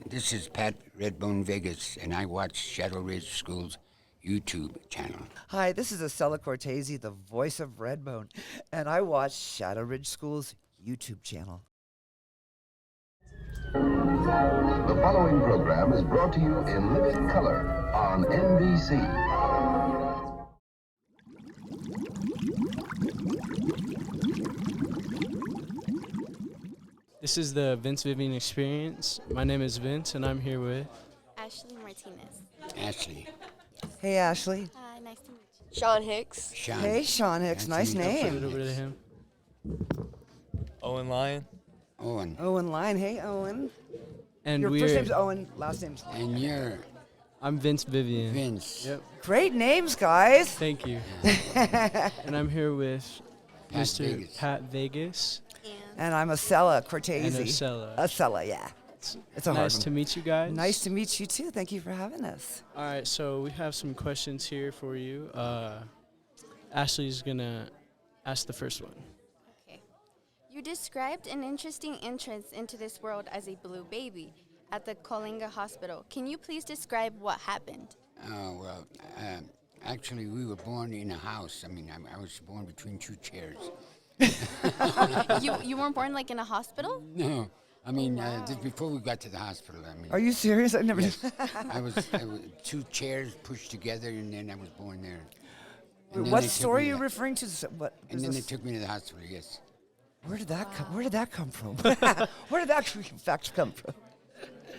This is Pat Redbone Vegas, and I watch Shadow Ridge School's YouTube channel. Hi, this is Acela Cortese, the voice of Redbone, and I watch Shadow Ridge School's YouTube channel. The following program is brought to you in living color on NBC. This is the Vince Vivian Experience. My name is Vince, and I'm here with Ashley Martinez. Asly. Hey, Ashley. Hi, nice to meet you. Sean Hicks. Sean. Hey, Sean Hicks. Nice Nice to meet you. Turn it name. over to him. Owen Lyon. Owen. Owen Lyon. Hey, Owen. And Your we're first name's Owen, last name's Lyon. And you're I'm Vince Vivian. Vince. Yep. Great names, guys. Thank you. And I'm here with Pat Mr. Vegas. Pat Vegas And I'm Acela Cortese. and Acela. Acela, yeah. It's a hard Nice one. to meet you guys. Nice to meet you, too. Thank you for having us. All right, so we have some questions here for you. Ashley's gonna ask the first one. Okay. You described an interesting entrance into this world as a blue baby at the Coalinga Hospital. Can you please describe what happened? Oh, well, actually, we were born in a house. I mean, I was born between two chairs. You weren't born like in a hospital? No. I mean, wow. just before we got to the hospital, I mean. Are you serious? I never Yes. I was two chairs pushed together, and then I was born there. And then What they took story are me you to- referring to? What And is then they this? took me to the hospital, yes. Where did that come? Where did that come from? Where did that fact come from?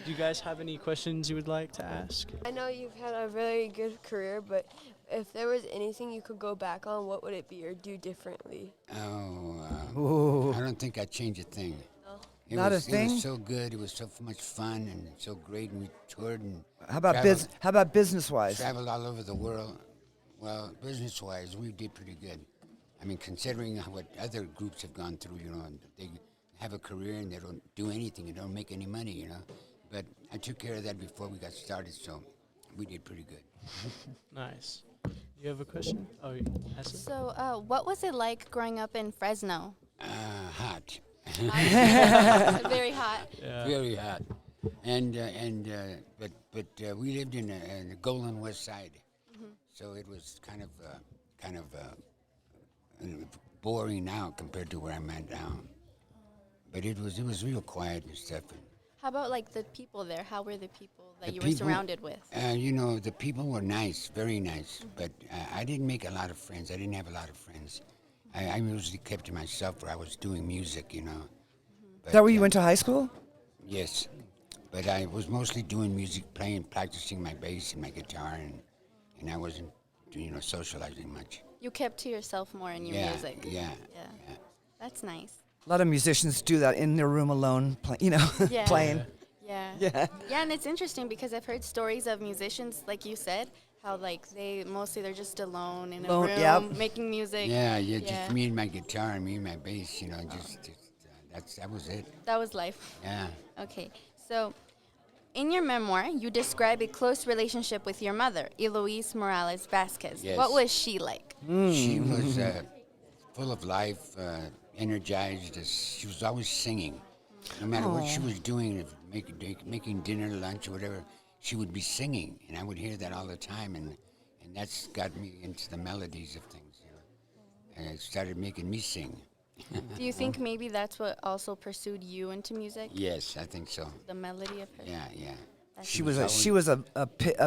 Do you guys have any questions you would like to ask? I know you've had a very good career, but if there was anything you could go back on, what would it be or do differently? Oh, I don't think I'd change a thing. It Not a was, It thing? was so good. It was so much fun and so great, and we toured and How about traveled, How about business-wise? traveled all over the world. Well, business-wise, we did pretty good. I mean, considering what other groups have gone through, you know, and they have a career and they don't do anything, they don't make any money, you know. But I took care of that before we got started, so we did pretty good. Nice. You have a question? Oh, Ashley? So, what was it like growing up in Fresno? Hot. Very hot. Yeah. Very hot, but we lived in the Golden West Side, so it was kind of boring now compared to where I'm at now. But it was real quiet and stuff. How about like the people there? How were the people that The you were people- surrounded with? You know, the people were nice, very nice, but I didn't make a lot of friends. I didn't have a lot of friends. I usually kept to myself where I was doing music, you know. Is that where you went to high school? Yes, but I was mostly doing music, practicing my bass and my guitar, and I wasn't, you know, socializing much. You kept to yourself more in your Yeah, music. yeah. That's nice. A lot of musicians do that in their room alone, Yeah. playing. Yeah. Yeah. Yeah, and it's interesting because I've heard stories of musicians, like you said, how like they're just alone in a Alone, room yep. making music. Yeah, Yeah. just me and my guitar and me and my bass, you know, that was it. That was life. Yeah. Okay, so in your memoir, you describe a close relationship with your mother, Eloise Morales Vasquez. Yes. What was she like? She was full of life, energized. She was always singing. No matter what she was doing, if making dinner, lunch, or whatever, she would be singing, and I would hear that all the time, and that's got me into the melodies of things, you know. And it started making me sing. Do you think maybe that's what also pursued you into music? Yes, I think so. The melody of her? Yeah. That's She was a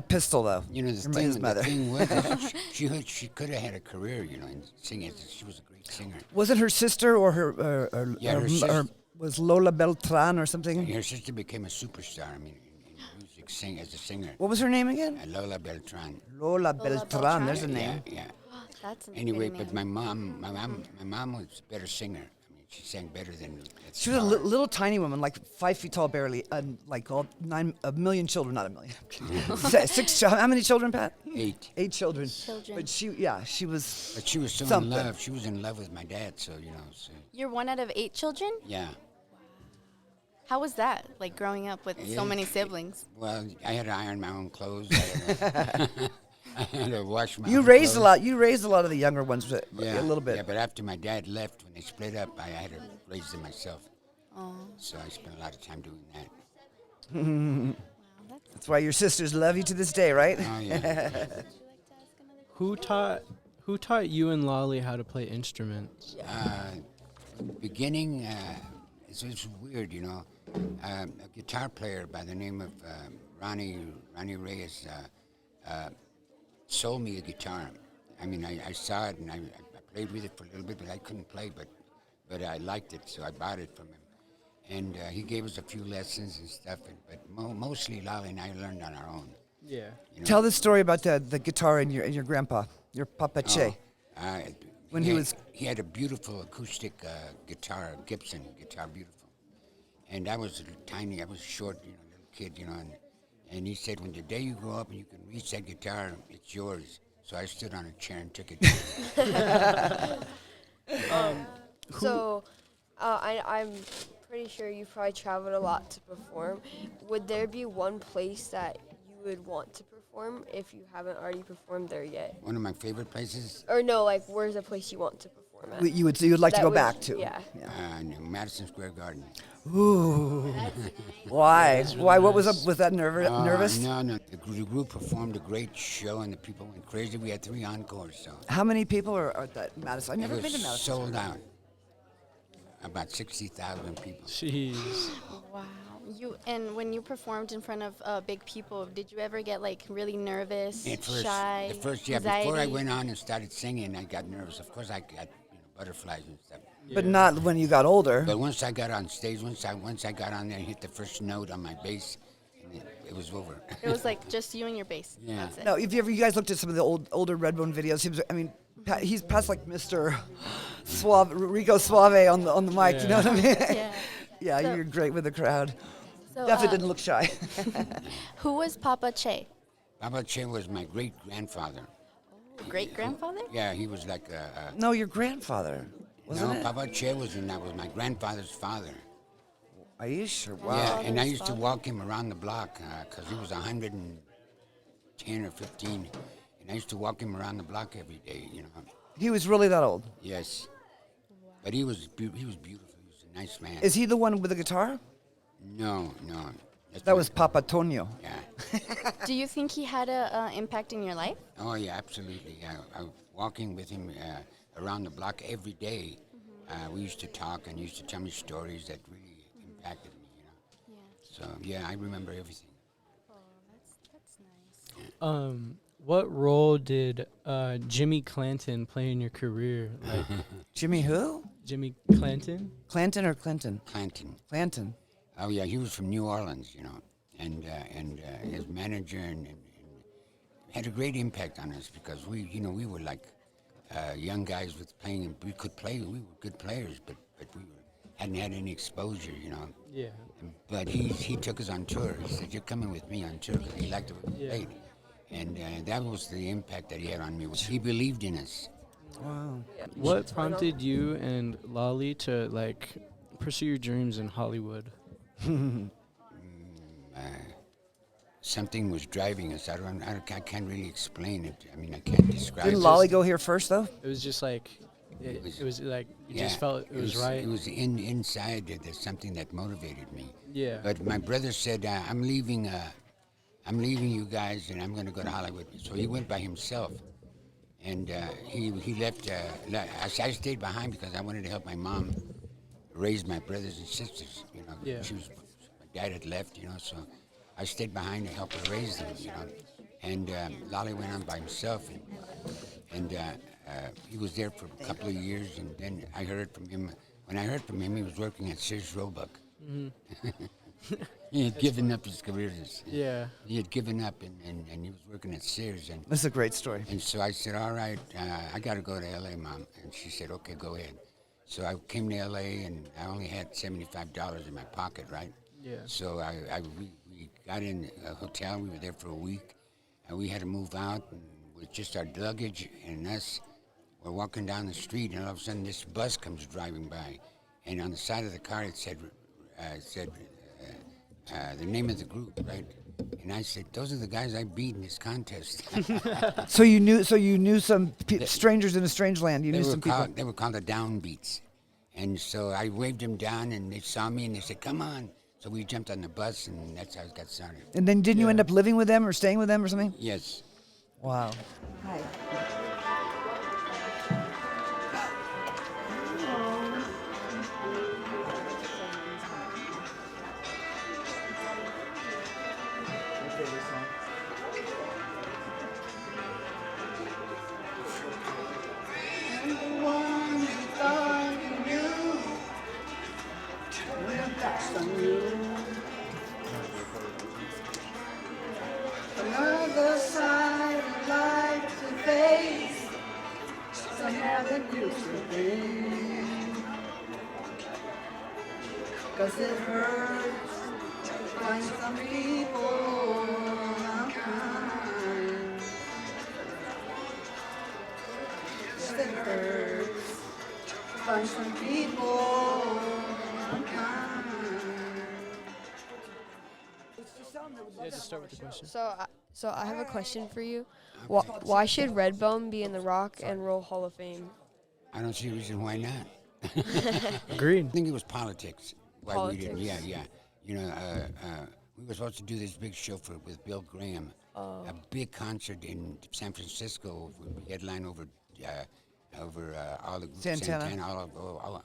pistol though. You know, Your mother's mother. the thing was, that she could have had a career, you know, in singing. She was a great singer. Was it her sister or her? Yeah, her or sister. was Lola Beltran or something? Her sister became a superstar. I mean, in music, as a singer. what was her name again? Lola Beltran. Lola Beltran. Beltran? There's a name. Yeah. That's an Anyway, great but name. my mom was a better singer. I mean, she sang better than. She was a little tiny woman, like 5 feet tall, barely, and like a million children, not a million. Six. How many children, Pat? 8. 8 children. Children. But she was. But she was so Something. in love. She was in love with my dad. So you know. So, You're one out of 8 children? yeah. How was that, like growing up with so many siblings? Well, I had to iron my own clothes. I had to wash my. You own raised a clothes. lot. You raised a lot of the younger ones, but Yeah, a little bit. Yeah, but after my dad left, when they split up, I had to raise them myself. So I spent a lot of time doing that. Wow, that's That's why your sisters love you to this day, right? Oh yeah. Would you like to ask another Who taught you and Lolly how to play instruments? Beginning, it's weird, you know. A guitar player by the name of Ronnie Reyes sold me a guitar. I mean, I saw it and I played with it for a little bit, but I couldn't play, but I liked it, so I bought it from him. And he gave us a few lessons and stuff, but mostly Lolly and I learned on our own. Yeah. You know? Tell the story about the guitar and your grandpa, your Papa Che. When he had a beautiful acoustic guitar, Gibson guitar, beautiful. And I was tiny, I was short, you know, little kid, you know, and he said, when the day you grow up and you can reach that guitar, it's yours. So I stood on a chair and took it. So, I'm pretty sure you've probably traveled a lot to perform. Would there be one place that you would want to perform if you haven't already performed there yet? One of my favorite places, Or no, like where's a place you want to perform at? You would like to That go would- back to. Yeah. Madison Square Garden. Ooh. Why? Why? What was up? Was that nervous? No. The group performed a great show and the people went crazy. We had 3 encores, so How many people are at that Madison? I've it never was been to Madison. sold out. About 60,000 people. Jeez. Wow. And when you performed in front of big people, did you ever get like really nervous, shy, The first, yeah, anxiety? before I went on and started singing, I got nervous. Of course, I got butterflies and stuff. But not when you got older. But once I got on stage, once I got on there and hit the first note on my bass, and it was over. It was like just you and your bass. Yeah. That's it. No, if you guys looked at some of the older Redbone videos, he's past like Mr. Suave, Rico Suave on the mic. Yeah. You know what I mean? Yeah. Yeah, So- you're great with the crowd. So, Definitely didn't look shy. who was Papa Che? Papa Che was my great grandfather. Great grandfather? Yeah, he was like a No, your grandfather, wasn't no, it? Papa Che was my grandfather's father. Are you sure? Wow. Yeah, and I Father's used to father. walk him around the block because he was 110 or 15, and I used to walk him around the block every day. You know. He was really that old. Yes. But he was beautiful. He was a nice man. Is he the one with the guitar? No. That's That my- was Papa Tonio. Yeah. Do you think he had a impact in your life? Oh yeah, absolutely. I walking with him around the block every day. We used to talk and he used to tell me stories that really impacted me. You know. Yeah. So yeah, I remember everything. Oh, that's nice. What role did Jimmy Clanton play in your career? Like Jimmy who? Jimmy Clanton? Clanton or Clinton? Clanton. Clanton. Oh yeah, he was from New Orleans, you know, and his manager and had a great impact on us because we were like young guys with playing, and we could play. We were good players, but hadn't had any exposure, you know. Yeah. But he took us on tour. He said, "You're coming with me on tour," because he liked the way we Yeah. played, and that was the impact that he had on me. He believed in us. Wow. What prompted you and Lolly to like pursue your dreams in Hollywood? Something was driving us. I can't really explain it. I mean, I can't describe it. Didn't Lolly go here first though? It was just like it was like you Yeah, just felt it was right. It was inside. There's something that motivated me. Yeah. But my brother said, I'm leaving you guys, and I'm going to go to Hollywood. So he went by himself, and he left. I stayed behind because I wanted to help my mom raise my brothers and sisters. You know, Yeah. my dad had left. You know, so I stayed behind to help her raise them. You know, and Lolly went on by himself, and he was there for a couple of years, and then I heard from him. When I heard from him, he was working at Sears Roebuck. He had given up his career. Yeah. He had given up, and he was working at Sears. This is a great story. And so I said, all right, I got to go to L.A., Mom. And she said, okay, go ahead. So I came to L.A., and I only had $75 in my pocket, right? Yeah. So we got in a hotel. We were there for a week, and we had to move out and with just our luggage and us. We're walking down the street, and all of a sudden this bus comes driving by. And on the side of the car, it said the name of the group, right? And I said, those are the guys I beat in this contest. So you knew some strangers in a strange land. You knew some people. They were called the Downbeats. And so I waved them down, and they saw me, and they said, come on, So we jumped on the bus, and that's how it got started. And then didn't you end up living with them or staying with them or something? Yes. Wow. Another side of life to face. Some haven't used to be. 'Cause it hurts to find some people unkind. Yes, it hurts to find some people unkind. Yeah, just start with the question. So I have a question for you. Why should Redbone be in the Rock and Roll Hall of Fame? I don't see a reason why not. Agreed. I think it was politics. Why we didn't. Politics. Yeah. You know, we were supposed to do this big show with Bill Graham, a big concert in San Francisco. We headline over all the groups, Santana.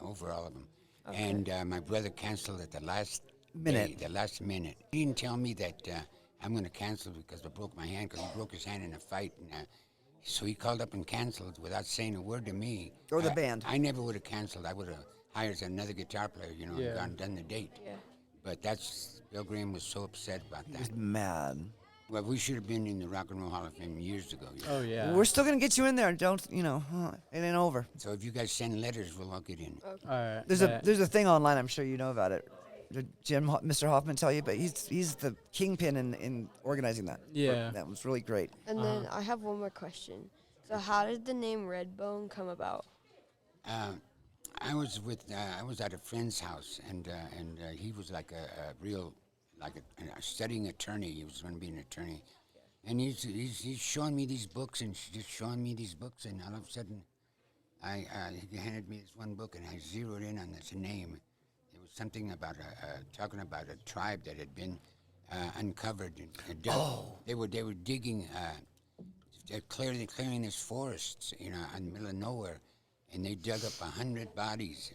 over all of them. Okay. And my brother canceled at the last Minute. The last minute. He didn't tell me that I'm going to cancel because I broke my hand, because he broke his hand in a fight. And, so he called up and canceled without saying a word to me. Or the band. I never would have canceled. I would have hired another guitar player, you know, and gone done the date. Yeah. But Bill Graham was so upset about that. He's mad. Well, we should have been in the Rock and Roll Hall of Fame years ago. You know? Oh yeah. We're still gonna get you in there. Don't it ain't over. So if you guys send letters, we'll all get in. All right. There's a thing online. I'm sure you know about it. Did Mr. Hoffman tell you? But he's the kingpin in organizing that. Yeah. That was really great. And then I have one more question. So how did the name Redbone come about? I was at a friend's house, and he was like a real, like a studying attorney. He was going to be an attorney, and he's showing me these books, and just showing me these books, and all of a sudden, he handed me this one book, and I zeroed in on this name. It was something about talking about a tribe that had been uncovered and dug. Oh. They were digging, they're clearing this forests, you know, in the middle of nowhere. And they dug up 100 bodies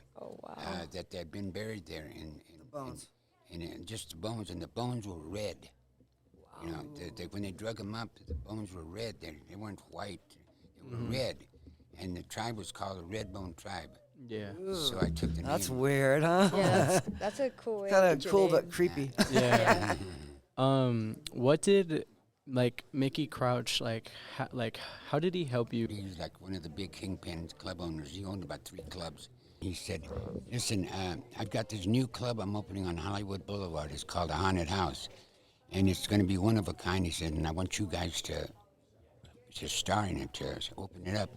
that had been buried there in bones. And just the bones, and the bones were red. Wow. You know, when they dug them up, the bones were red. They weren't white; they were red. And the tribe was called the Redbone tribe. Yeah. So I took the That's name. weird, huh? Yeah, that's a cool way. Kind to of cool name. but creepy. Yeah. What did Mickey Crouch how did he help you? He was like one of the big kingpin club owners. He owned about 3 clubs. He said, "Listen, I've got this new club I'm opening on Hollywood Boulevard. It's called the Haunted House, and it's going to be one of a kind." He said, "And I want you guys to star in it, to open it up."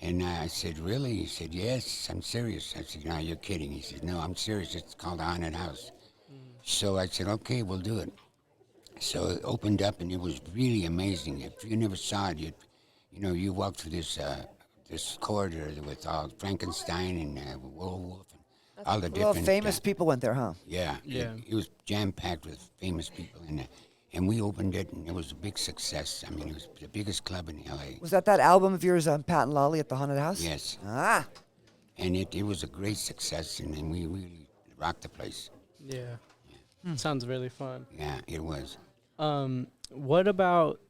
And I said, "Really?" He said, "Yes, I'm serious." I said, "No, you're kidding." He said, "No, I'm serious. It's called the Haunted House." So I said, "Okay, we'll do it." So it opened up, and it was really amazing. If you never saw it, you walk through this corridor with all Frankenstein and Werewolf and all the Well, different famous people went there, huh? Yeah, Yeah. It was jam-packed with famous people in it. And we opened it, and it was a big success. I mean, it was the biggest club in L.A. Was that album of yours, Pat and Lolly at the Haunted House? Yes. Ah. And it was a great success, and we really rocked the place. Yeah. Sounds really fun. Yeah, it was. What about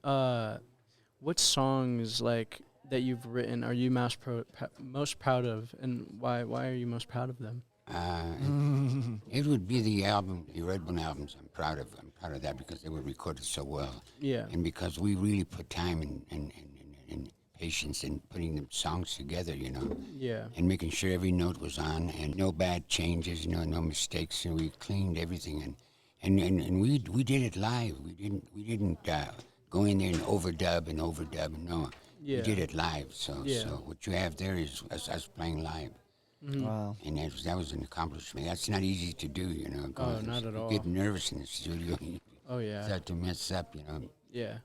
what songs that you've written are you most proud of, and why are you most proud of them? It would be the Redbone albums. I'm proud of that because they were recorded so well. Yeah. And because we really put time and patience in putting the songs together, you know. Yeah. And making sure every note was on and no bad changes, no mistakes. And we cleaned everything and we did it live. We didn't go in there and overdub. No. Yeah. We did it live. So Yeah. what you have there is us playing live. Wow. And that was an accomplishment. That's not easy to do, you know. Oh, not at all. You get nervous in the studio. You Oh yeah. start to mess up, you know. Yeah.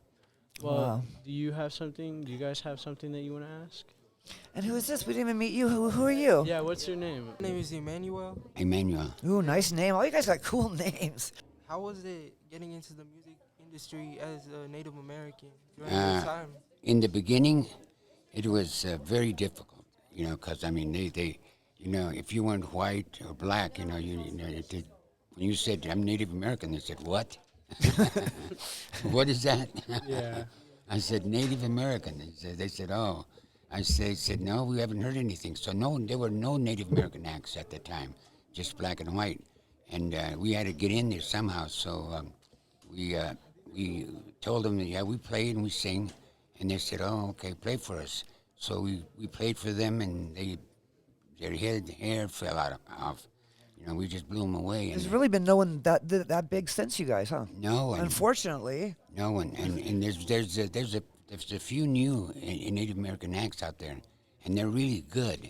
Well, Wow. do you guys have something that you want to ask? And who is this? We didn't even meet you. Who are you? Yeah, what's your name? My name is Emmanuel. Emmanuel. Ooh, nice name. All you guys got cool names. How was it getting into the music industry as a Native American during this time? In the beginning, it was very difficult, you know, because, I mean, they, you know, if you weren't white or black, you know, when you said, I'm Native American, they said, what? What is that? Yeah. I said, Native American. They said, oh. I said, no, we haven't heard anything. So there were no Native American acts at the time, just black and white. And we had to get in there somehow. So we told them, yeah, we play and we sing. And they said, oh, okay, play for us. So we played for them, and their hair fell off. You know, we just blew them away. There's really been no one that big since you guys, huh? No one. Unfortunately. No one. And there's a few new Native American acts out there, and they're really good,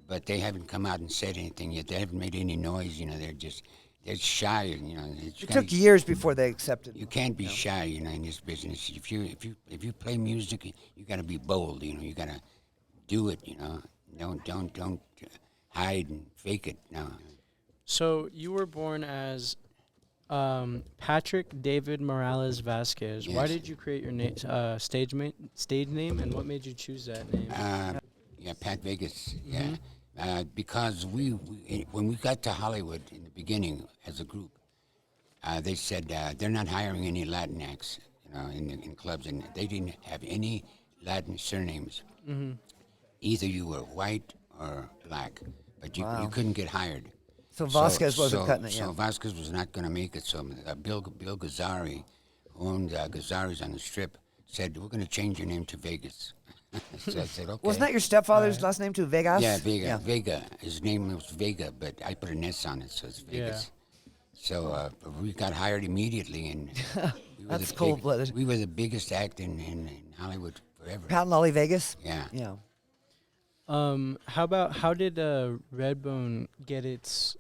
but they haven't come out and said anything yet. They haven't made any noise. You know, they're shy. You know, It took years before they accepted. You can't be shy, you know, in this business. If you play music, you got to be bold. You know, you got to do it. You know, don't hide and fake it. No. So you were born as Patrick David Morales Vasquez. Why Yes. did you create your stage name, and what made you choose that name? Yeah, Pat Vegas. Yeah, because we when we got to Hollywood in the beginning as a group, they said they're not hiring any Latin acts, you know, in clubs, and they didn't have any Latin surnames. Mm-hmm. Either you were white or black, but you couldn't get hired. So Vasquez wasn't cutting it, So Vasquez was not going to make it. So Bill Gazzari, who owned Gazzari's on the Strip, said, we're going to change your name to Vegas. So I said, okay. Wasn't that your stepfather's last name too, Vegas? Yeah, Vega. Vega. His name was Vega, but I put an S on it, so it's Vegas. Yeah. So we got hired immediately, and That's cold-blooded. We were the biggest act in Hollywood forever. Pat and Lolly Vegas? Yeah. Yeah. How did Redbone get its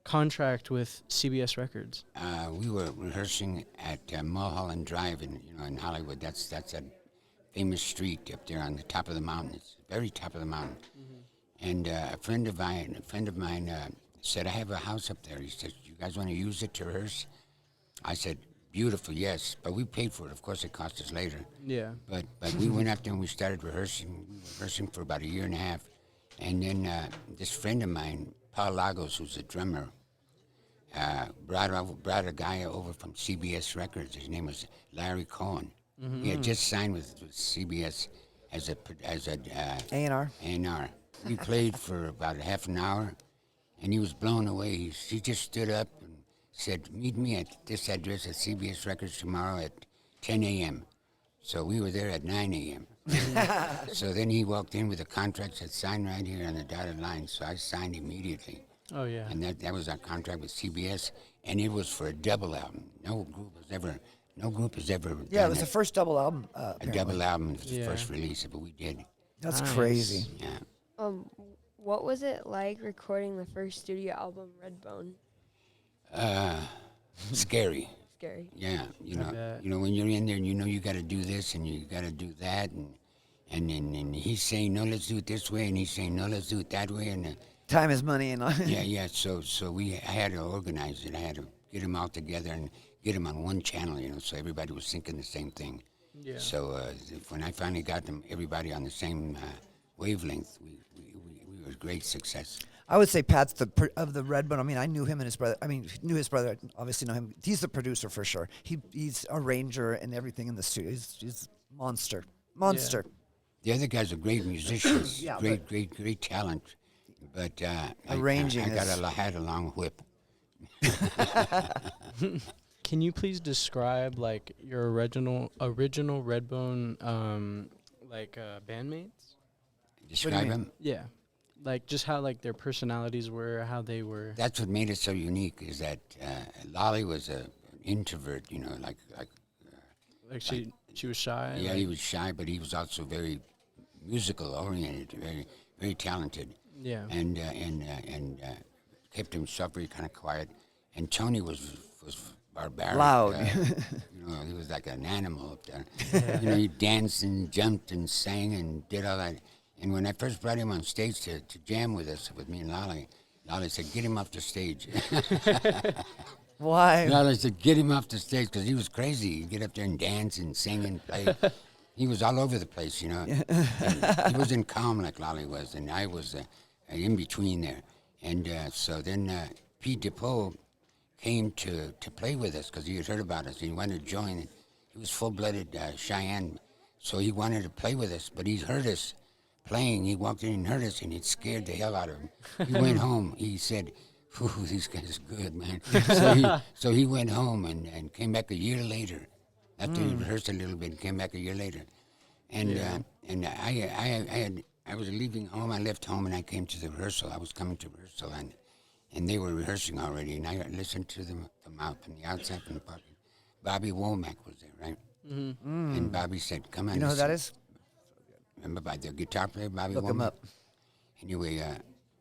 contract with CBS Records? We were rehearsing at Mulholland Drive in Hollywood. That's a famous street up there on the top of the mountain. It's very top of the mountain. Mm-hmm. And a friend of mine said, I have a house up there. He said, you guys want to use it to rehearse? I said, beautiful, yes, but we paid for it. Of course, it cost us later. Yeah. But we went up there and we started rehearsing. We were rehearsing for about a year and a half. And then this friend of mine, Paul Lagos, who's a drummer, brought a guy over from CBS Records. His name was Larry Cohen. Mm-hmm. He had just signed with CBS as a A&R. A&R. We played for about half an hour, and he was blown away. He just stood up and said, meet me at this address at CBS Records tomorrow at 10 a.m. So we were there at 9 a.m. So then he walked in with a contract, said, sign right here on the dotted line. So I signed immediately. Oh, yeah. And that was our contract with CBS, and it was for a double album. No group has ever Yeah, done it was the first double album. a double album. It was the first release, but we did. That's Nice. crazy. Yeah. What was it like recording the first studio album, Redbone? Scary. Scary. Yeah, bet. when you're in there and you got to do this and you got to do that, and he's saying no, let's do it this way, and he's saying no, let's do it that way, and Time is money and all. yeah. So I had to organize it. I had to get them all together and get them on one channel, so everybody was thinking the same thing. Yeah. So when I finally got everybody on the same wavelength, we were a great success. I would say Pat's of the Redbone. I mean, I knew him and his brother. I mean, knew his brother. Obviously, know him. He's the producer for sure. He's arranger and everything in the studio. He's monster. The other guys are great musicians. Yeah, great talent. But arranging I had a long whip. Can you please describe like your original Redbone bandmates? Describe them. Yeah. Like just how like their personalities were, how they were. That's what made it so unique. Is that Lolly was an introvert, Like she was shy. Yeah, like, he was shy, but he was also very musical oriented, very very talented. Yeah. And kept himself very kind of quiet. And Tony was barbaric. Loud. He was like an animal up there. He danced and jumped and sang and did all that. And when I first brought him on stage to jam with us, with me and Lolly said, "Get him off the stage." Why? Lolly said, "Get him off the stage," because he was crazy. He'd get up there and dance and sing and play. He was all over the place, And he wasn't calm like Lolly was, and I was in between there. And so then Pete DePoe came to play with us because he had heard about us. He wanted to join. He was full-blooded Cheyenne, so he wanted to play with us, but he heard us playing. He walked in and heard us, and it scared the hell out of him. He went home. He said, "Ooh, these guys are good, man." So he went home and came back a year later. After he rehearsed a little bit, and came back a year later. And I was leaving home. I left home, and I came to the rehearsal. I was coming to rehearsal, and they were rehearsing already, and I listened to them out from the outside from the parking. Bobby Womack was there, right? Mm-hmm. And Bobby said, "Come on." You know who that is? Remember by the guitar player, Bobby Womack? Look him up. Anyway,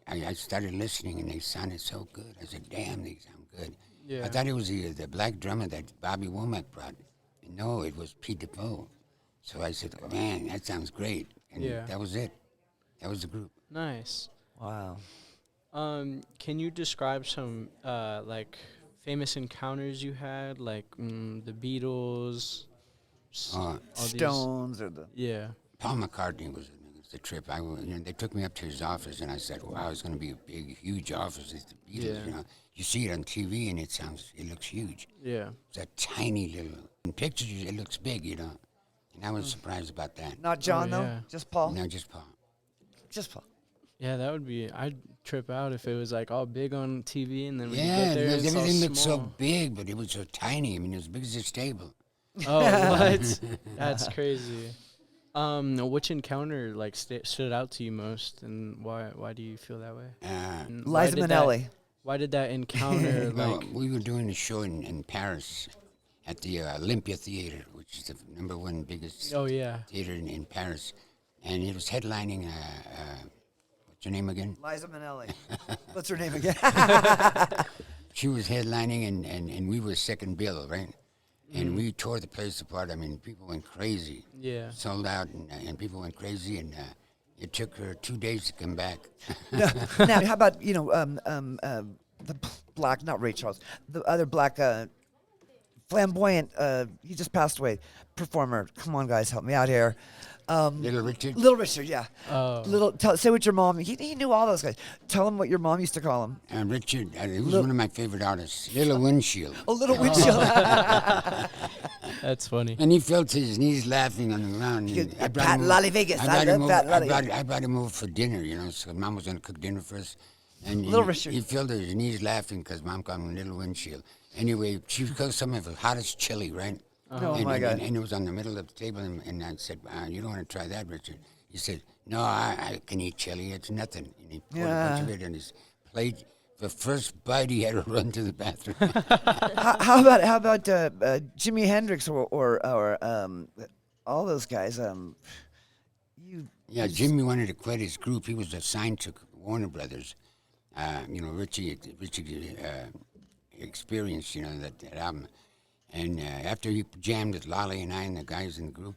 I started listening, and they sounded so good. I said, "Damn, they sound good." Yeah. I thought it was the black drummer that Bobby Womack brought. No, it was Pete DePoe. So I said, "Man, that sounds great." And that was it. That was the group. Nice. Wow. Can you describe some like famous encounters you had, like the Beatles, all Stones or the... Yeah. Paul McCartney was the trip. They took me up to his office, and I said, "Wow, it's going to be a big, huge office. It's the Beatles, Yeah. You see it on TV, and it looks huge. Yeah. It's a tiny little. In pictures, it looks big, And I was surprised about that. Not John, though? yeah. Just Paul? No, just Paul. Just Paul. Yeah, that would be. I'd trip out if it was like all big on TV, and then when you Yeah, get there, it's all everything looked so small. big, but it was so tiny. I mean, it was as big as a stable. Oh, what? That's crazy. Which encounter like stood out to you most, and why do you feel that way? And why Liza did Minnelli. Why did that encounter Well, like? we were doing a show in Paris at the Olympia Theater, which is the #1 biggest Oh yeah. theater in Paris. And it was headlining, what's her name again? Liza Minnelli. What's her name again? She was headlining, and we were second bill, right? And we tore the place apart. I mean, people went crazy. Yeah. Sold out, and people went crazy, and it took her 2 days to come back. Now, how about, the black, not Ray Charles, the other black, flamboyant, he just passed away, performer. Come on, guys, help me out here. Little Richard? Little Richard, yeah. Oh. Say what your mom, he knew all those guys. Tell him what your mom used to call him. Richard, he was one of my favorite artists. Little Windshield. A little windshield. That's funny. And he felt his knees laughing on the ground. Pat Lolly Vegas. I love Pat Lolly. I brought him over for dinner, so Mom was going to cook dinner for us. And Little Richard. He felt his knees laughing because Mom called him Little Windshield. Anyway, she cooked some of the hottest chili, right? Oh, my God. And it was on the middle of the table, and I said, "You don't want to try that, Richard?" He said, "No, I can eat chili. It's nothing." And he poured a bunch of it on his plate. The first bite, he had to run to the bathroom. How about Jimi Hendrix or all those guys? Jimmy wanted to quit his group. He was assigned to Warner Brothers. Richie experienced, that album. And after he jammed with Lolly and I and the guys in the group,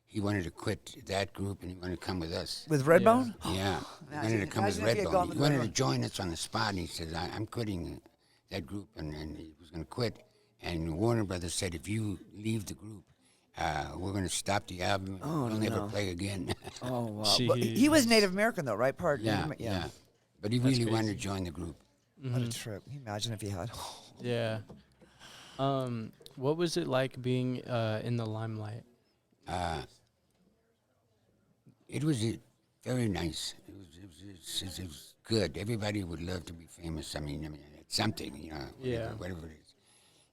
he wanted to quit that group and he wanted to come with us. With Redbone? Yeah. He wanted to come with Redbone. He wanted to join us on the spot, and he said, "I'm quitting that group," and he was going to quit. And Warner Brothers said, "If you leave the group, we're going to stop the album. We'll never play again." Oh, wow. Well, he was Native American, though, right? Yeah. But he really wanted to join the group. What a trip. Can you imagine if he had? Yeah. What was it like being in the limelight? It was very nice. It was good. Everybody would love to be famous. I mean, it's something, whatever it is.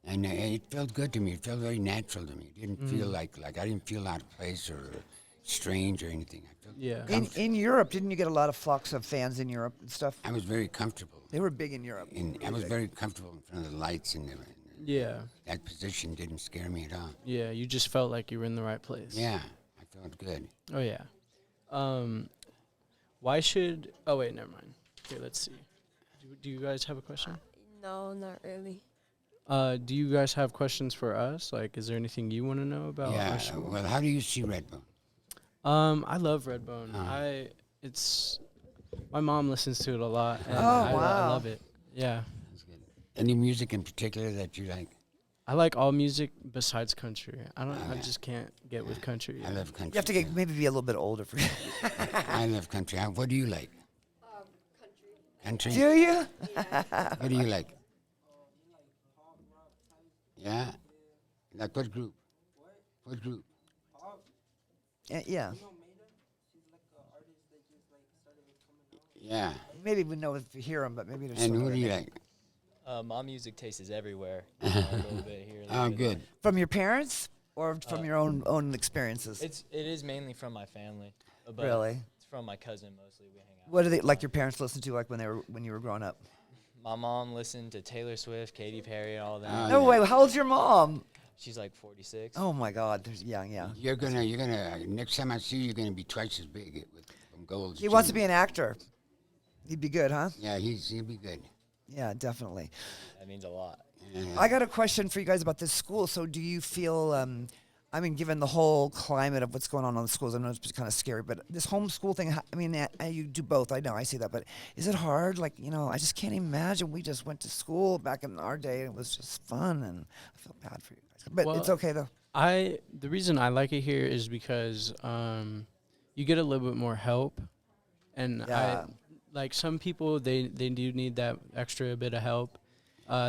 And it felt good to me. It felt very natural to me. It didn't feel like I didn't feel out of place or strange or anything. I felt in Europe, didn't you get a lot of flocks of fans in Europe and stuff? I was very comfortable. They were big in Europe. And I was very comfortable in front of the lights and that position didn't scare me at all. Yeah, you just felt like you were in the right place. Yeah, I felt good. Oh yeah. Why should? Oh wait, never mind. Okay, let's see. Do you guys have a question? No, not really. Do you guys have questions for us? Like, is there anything you want to know about Yeah. our school? Well, how do you see Redbone? I love Redbone. It's my mom listens to it a lot, and I wow. love it. Yeah. That's good. Any music in particular that you like? I like all music besides country. I just can't get with country. I love country. You have to get maybe be a little bit older for you. I love country. What do you like? Country. Do you? What do you like? Yeah. Like what group? What group? Yeah. Yeah. Maybe we know if you hear them, but maybe there's. And some who other do you name. like? My music taste is everywhere. A little bit here. A little Oh, bit good. From your parents or from your own experiences? It is mainly from my family. But Really? It's from my cousin mostly. We hang out. What do they like? Your parents listen to like when you were growing up? My mom listened to Taylor Swift, Katy Perry, and all that. Oh, No way. How old's your mom? She's like 46. Oh my God, there's young. Yeah. You're gonna. Next time I see you, you're gonna be twice as big with from gold. He wants to be an actor. He'd be good, huh? Yeah, he'll be good. Yeah, definitely. That means a lot. Yeah. I got a question for you guys about this school. So, do you feel? I mean, given the whole climate of what's going on the schools, I know it's kind of scary, but this homeschool thing, I mean, you do both. I know, I see that, but is it hard? Like, I just can't imagine. We just went to school back in our day, and it was just fun, and I feel bad for you guys. But Well, it's okay, though. The reason I like it here is because you get a little bit more help, and Yeah. like some people they do need that extra bit of help.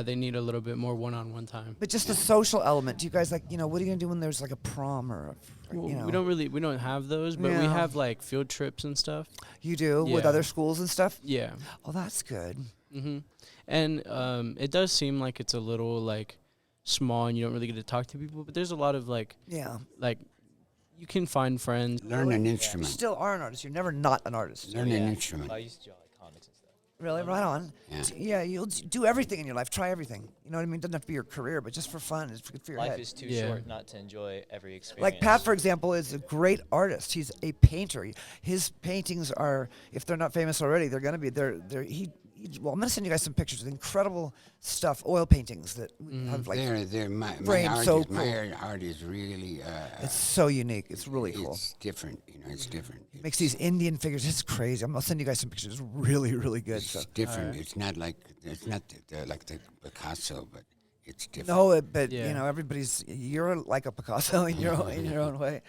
They need a little bit more one-on-one time. But just the social element. Do you guys, like, what are you going to do when there's, like, a prom or, Well, you know? we don't have those, but we Yeah. have like field trips and stuff. You do? With Yeah. other schools and stuff? Yeah. Oh, that's good. And it does seem like it's a little like small and you don't really get to talk to people, but there's a lot of like you can find friends. Learn an You instrument. still are an artist. You're never not an artist. Learn an instrument. I used to draw like comics and stuff. Really? Right on. Yeah. Yeah, you'll do everything in your life. Try everything. You know what I mean? It doesn't have to be your career, but just for fun. It's good for your Life head. is too Yeah. short not to enjoy every experience. Like Pat, for example, is a great artist. He's a painter. His paintings are, if they're not famous already, they're going to be. Well, I'm going to send you guys some pictures of incredible stuff, oil paintings that have like. They're my framed art. so My art is really. It's so unique. It's really cool. It's different. It's different. Makes these Indian figures. It's crazy. I'll send you guys some pictures. It's really, really good. It's So. different. It's not like like the Picasso, but it's different. No, but Yeah. everybody's. You're like a Picasso in your own way.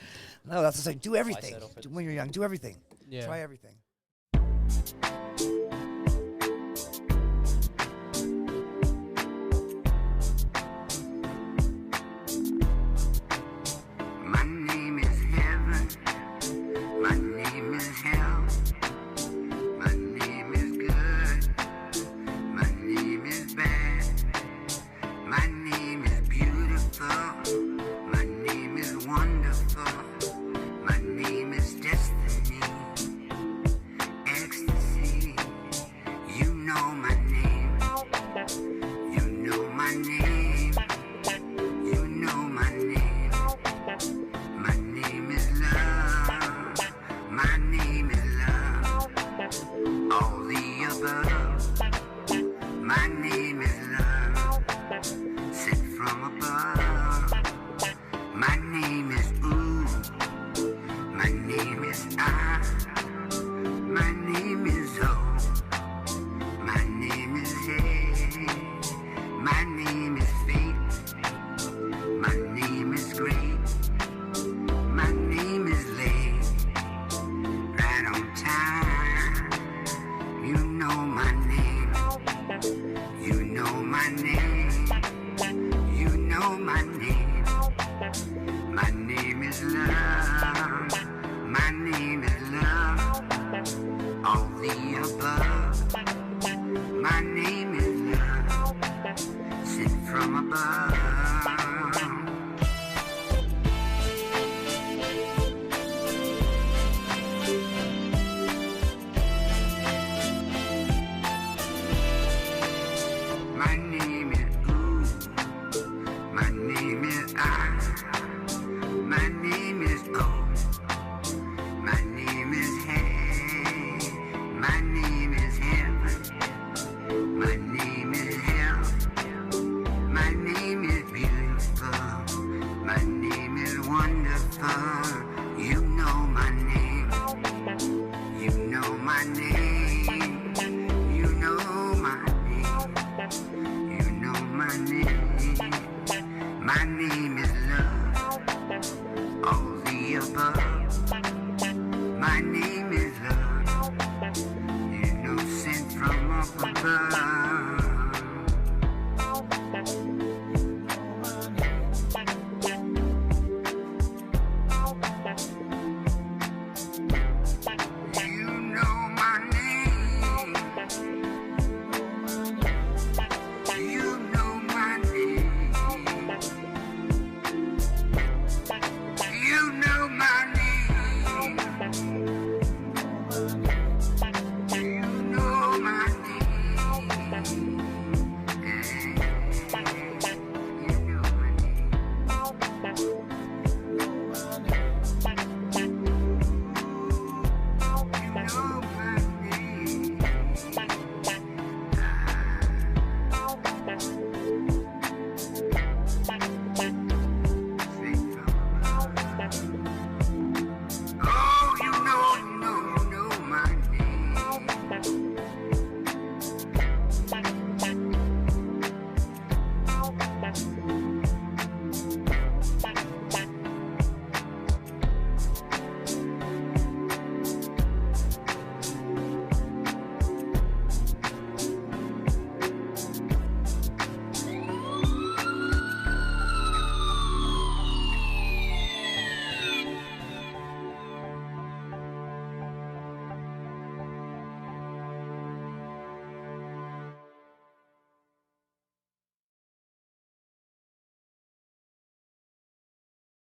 No, that's the same. Do everything settle for when you're young. Do everything. Yeah. Try everything. My name is heaven. My name is hell. My name is good. My name is bad. My name is beautiful. My name is wonderful. My name is destiny. Ecstasy.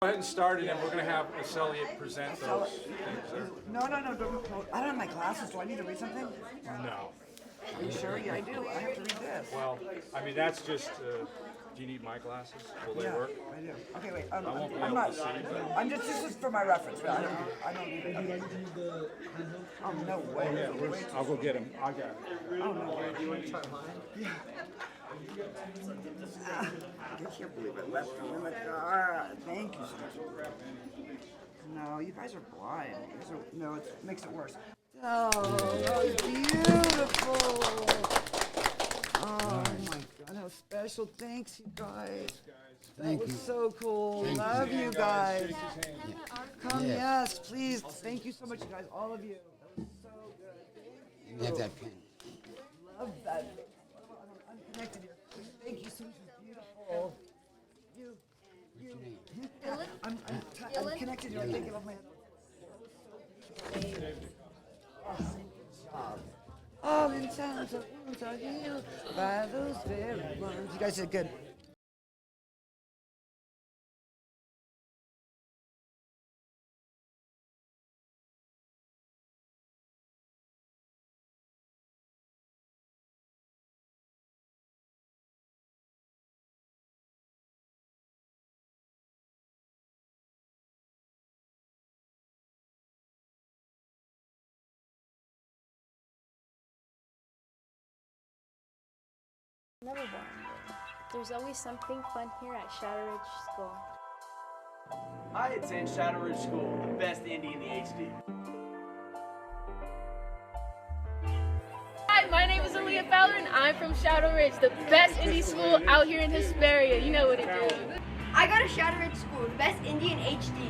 Go ahead and start, and then we're going to have Asly present those things there. No, don't. I don't have my glasses. Do I need to read something? No. Are you sure? Yeah, I do. I have to read this. Well, I mean, that's just, do you need my glasses? Will they work? I do. Okay, wait. I won't be I'm able not. to see. I'm just. This is for my reference. But I don't need it. Okay. Oh no way. Oh, yeah, I'll go get them. I got it. Oh no way. Do you want to try mine? Yeah. I can't believe I left them in the car. Thank you so much. No, you guys are blind. No, it makes it worse. Oh, that was beautiful. Oh my God, how special. Thanks, you guys. That was so cool. Love you guys. Come, yes, please. Thank you so much, you guys, all of you. That was so good. You have that pen. Love that. I'm connected here. Thank you so much. Beautiful. I'm connected here. I can't get off my head. All in towns of wounds are healed by those very ones. You guys did good. Never boring. There's always something fun here at Shadow Ridge School. Hi, it's in Shadow Ridge School, the best indie in the HD. Hi, my name is Aaliyah Fowler and I'm from Shadow Ridge, the best indie school out here in Hesperia. You know what it is. I go to Shadow Ridge School, the best indie in HD.